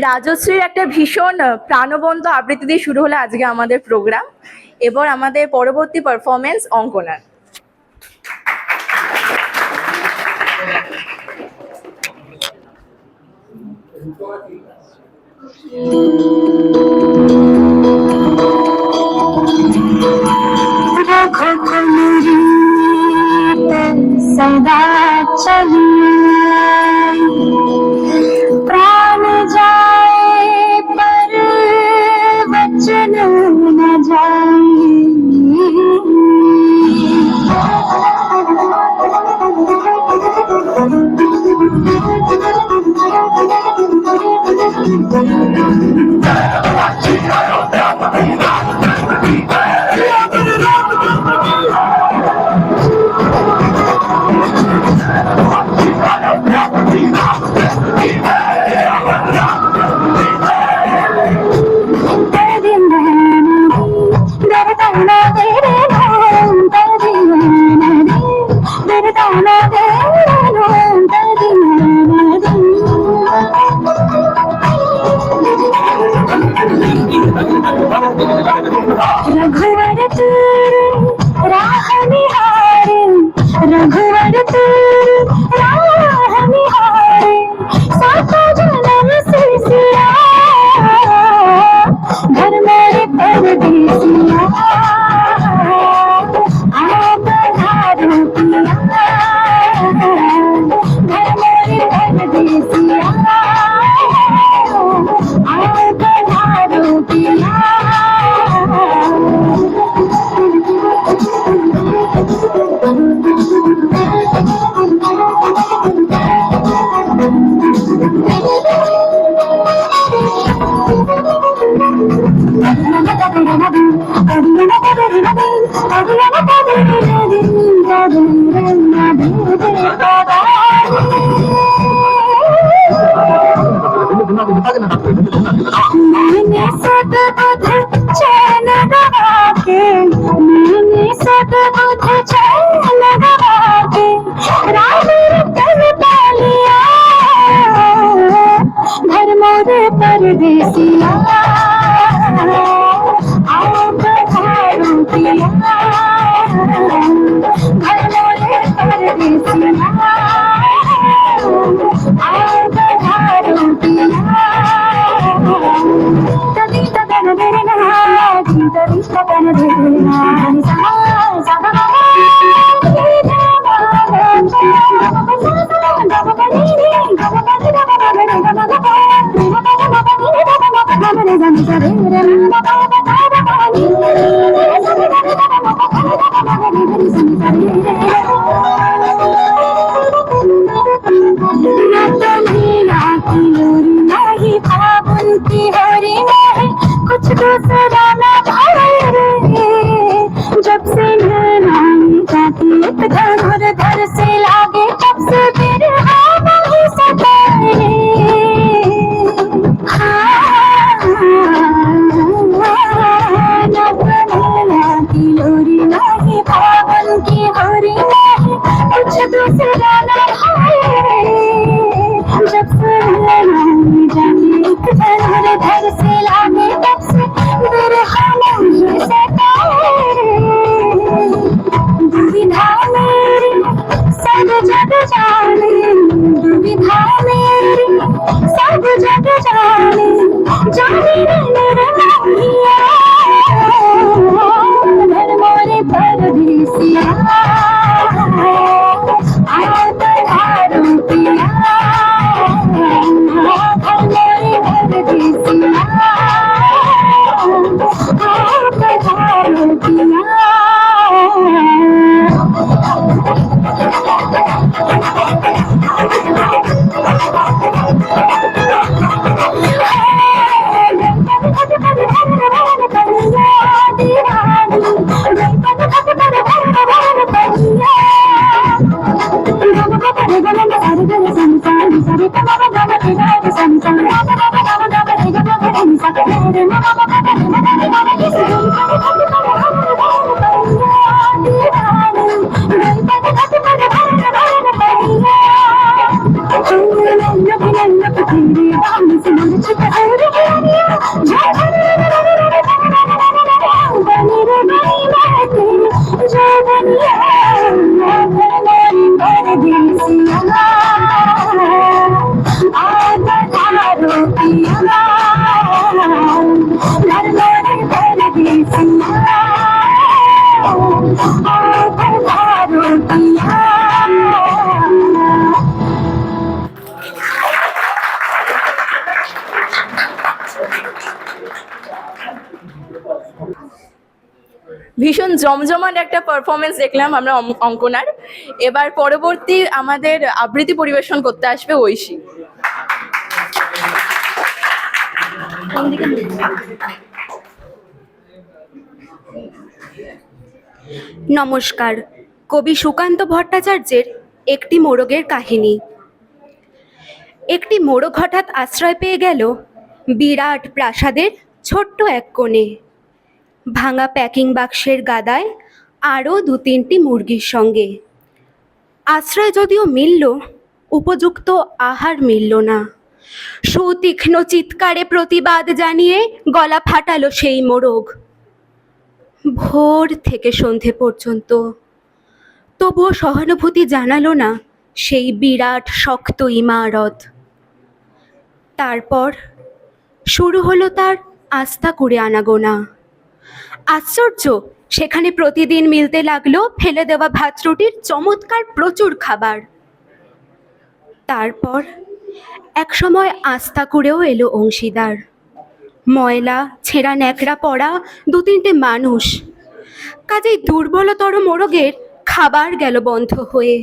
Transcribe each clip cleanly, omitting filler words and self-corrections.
রাজশ্রীর একটা ভীষণ প্রাণবন্ত আবৃত্তি দিয়ে শুরু হলো আজকে আমাদের প্রোগ্রাম। এবার আমাদের পরবর্তী পারফরমেন্স অঙ্কনার। सदा चलिए प्राण जाए पर वचन न जाए। रघुवर तूर राह निहारे, रघुवर तूर राह निहारे, सातो जन्म से सिया घर मेरे परदेसिया आप पधारो पिया घर मेरे परदेसिया आप पधारो पिया। मैंने सद्बुद्ध चैन गवा के, मैंने सद्बुद्ध चैन गवा के राम रतन पालिया घर मोरे परदेसिया आप पधारो पिया घर मोरे परदेसिया आप पधारो पिया। तभी तगन मेरे नाजी तभी तगन मेरे नाजी सादा की हरी नहीं कुछ दूसरा न भाई रे, जब से नानी जाती घर घर से लागे तब से फिर हम ही सताए। की लोरी नहीं पावन की हरी नहीं कुछ दूसरा न भाई रे, जब से नानी जाती घर से लागे तब से मेरे खामोश दुविधा मेरी सब जग जाने, दुविधा मेरी सब जग जाने जाने मेरे माहिया घर मोरे परदेसिया आप पधारो पिया घर मोरे परदेसिया आप पधारो पिया। सियाना आज बधारो पियाना नरनारे भर दी सियाना आज बधारो पियाना। ভীষণ জমজমাট একটা পারফরমেন্স দেখলাম আমরা অঙ্কনার। এবার পরবর্তী আমাদের আবৃত্তি পরিবেশন করতে আসবে ঐশী। নমস্কার। কবি সুকান্ত ভট্টাচার্যের একটি মোরগের কাহিনী। একটি মোরগ হঠাৎ আশ্রয় পেয়ে গেল বিরাট প্রাসাদের ছোট্ট এক কোণে, ভাঙা প্যাকিং বাক্সের গাদায় আরও 2-3টি মুরগির সঙ্গে। আশ্রয় যদিও মিলল, উপযুক্ত আহার মিলল না। সুতীক্ষ্ণ চিৎকারে প্রতিবাদ জানিয়ে গলা ফাটালো সেই মোরগ। ভোর থেকে সন্ধে পর্যন্ত তবুও সহানুভূতি জানালো না সেই বিরাট শক্ত ইমারত। তারপর শুরু হলো তার আস্থা করে আনাগোনা। আশ্চর্য, সেখানে প্রতিদিন মিলতে লাগলো ফেলে দেওয়া ভাত রুটির চমৎকার প্রচুর খাবার। তারপর একসময় আস্থা করেও এলো অংশীদার। ময়লা ছেঁড়া ন্যাকড়া পড়া 2-3টে মানুষ। কাজেই দুর্বলতর মোরগের খাবার গেল বন্ধ হয়ে।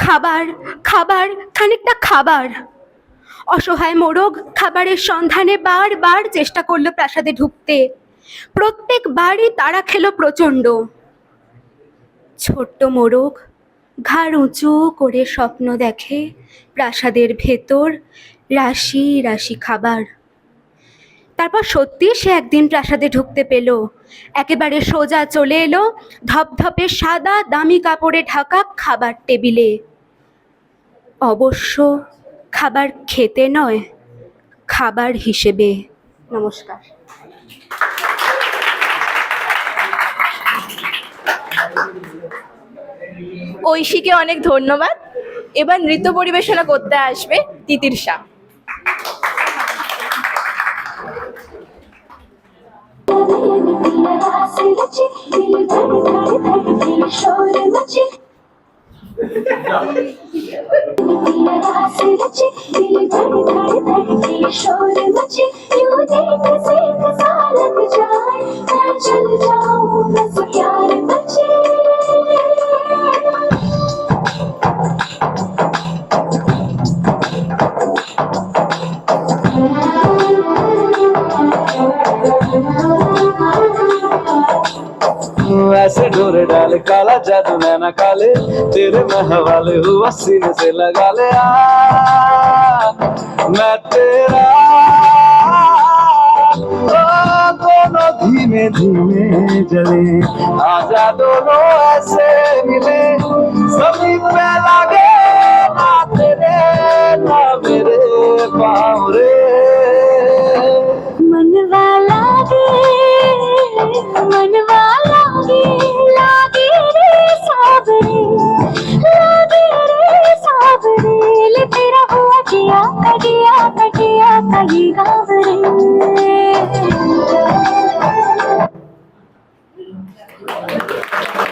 খাবার খাবার খানিকটা খাবার। অসহায় মোরগ খাবারের সন্ধানে বারবার চেষ্টা করলো প্রাসাদে ঢুকতে। প্রত্যেকবারই তাড়া খেলো প্রচণ্ড। ছোট্ট মোরগ ঘাড় উঁচু করে স্বপ্ন দেখে প্রাসাদের ভেতর রাশি রাশি খাবার। তারপর সত্যি সে একদিন প্রাসাদে ঢুকতে পেল। একেবারে সোজা চলে এলো ধপধপে সাদা দামি কাপড়ে ঢাকা খাবার টেবিলে। অবশ্য খাবার খেতে নয়, খাবার হিসেবে। নমস্কার। ঐশীকে অনেক ধন্যবাদ। এবার নৃত্য পরিবেশনা করতে আসবে তিতিরশা। ऐसे डोरे डाले काला जादू नैना काले, तेरे मैं हवाले हुआ सीने से लगा ले। मैं तेरा दोनों धीमे धीमे जले, आजा दोनों ऐसे मिले, जमीन पे लागे ना तेरे ना मेरे पाँव रे। मनवा लागे लागे रे सावरे, लागे रे सावरे, ले तेरा हुआ जिया कटिया कटिया कही गावरे।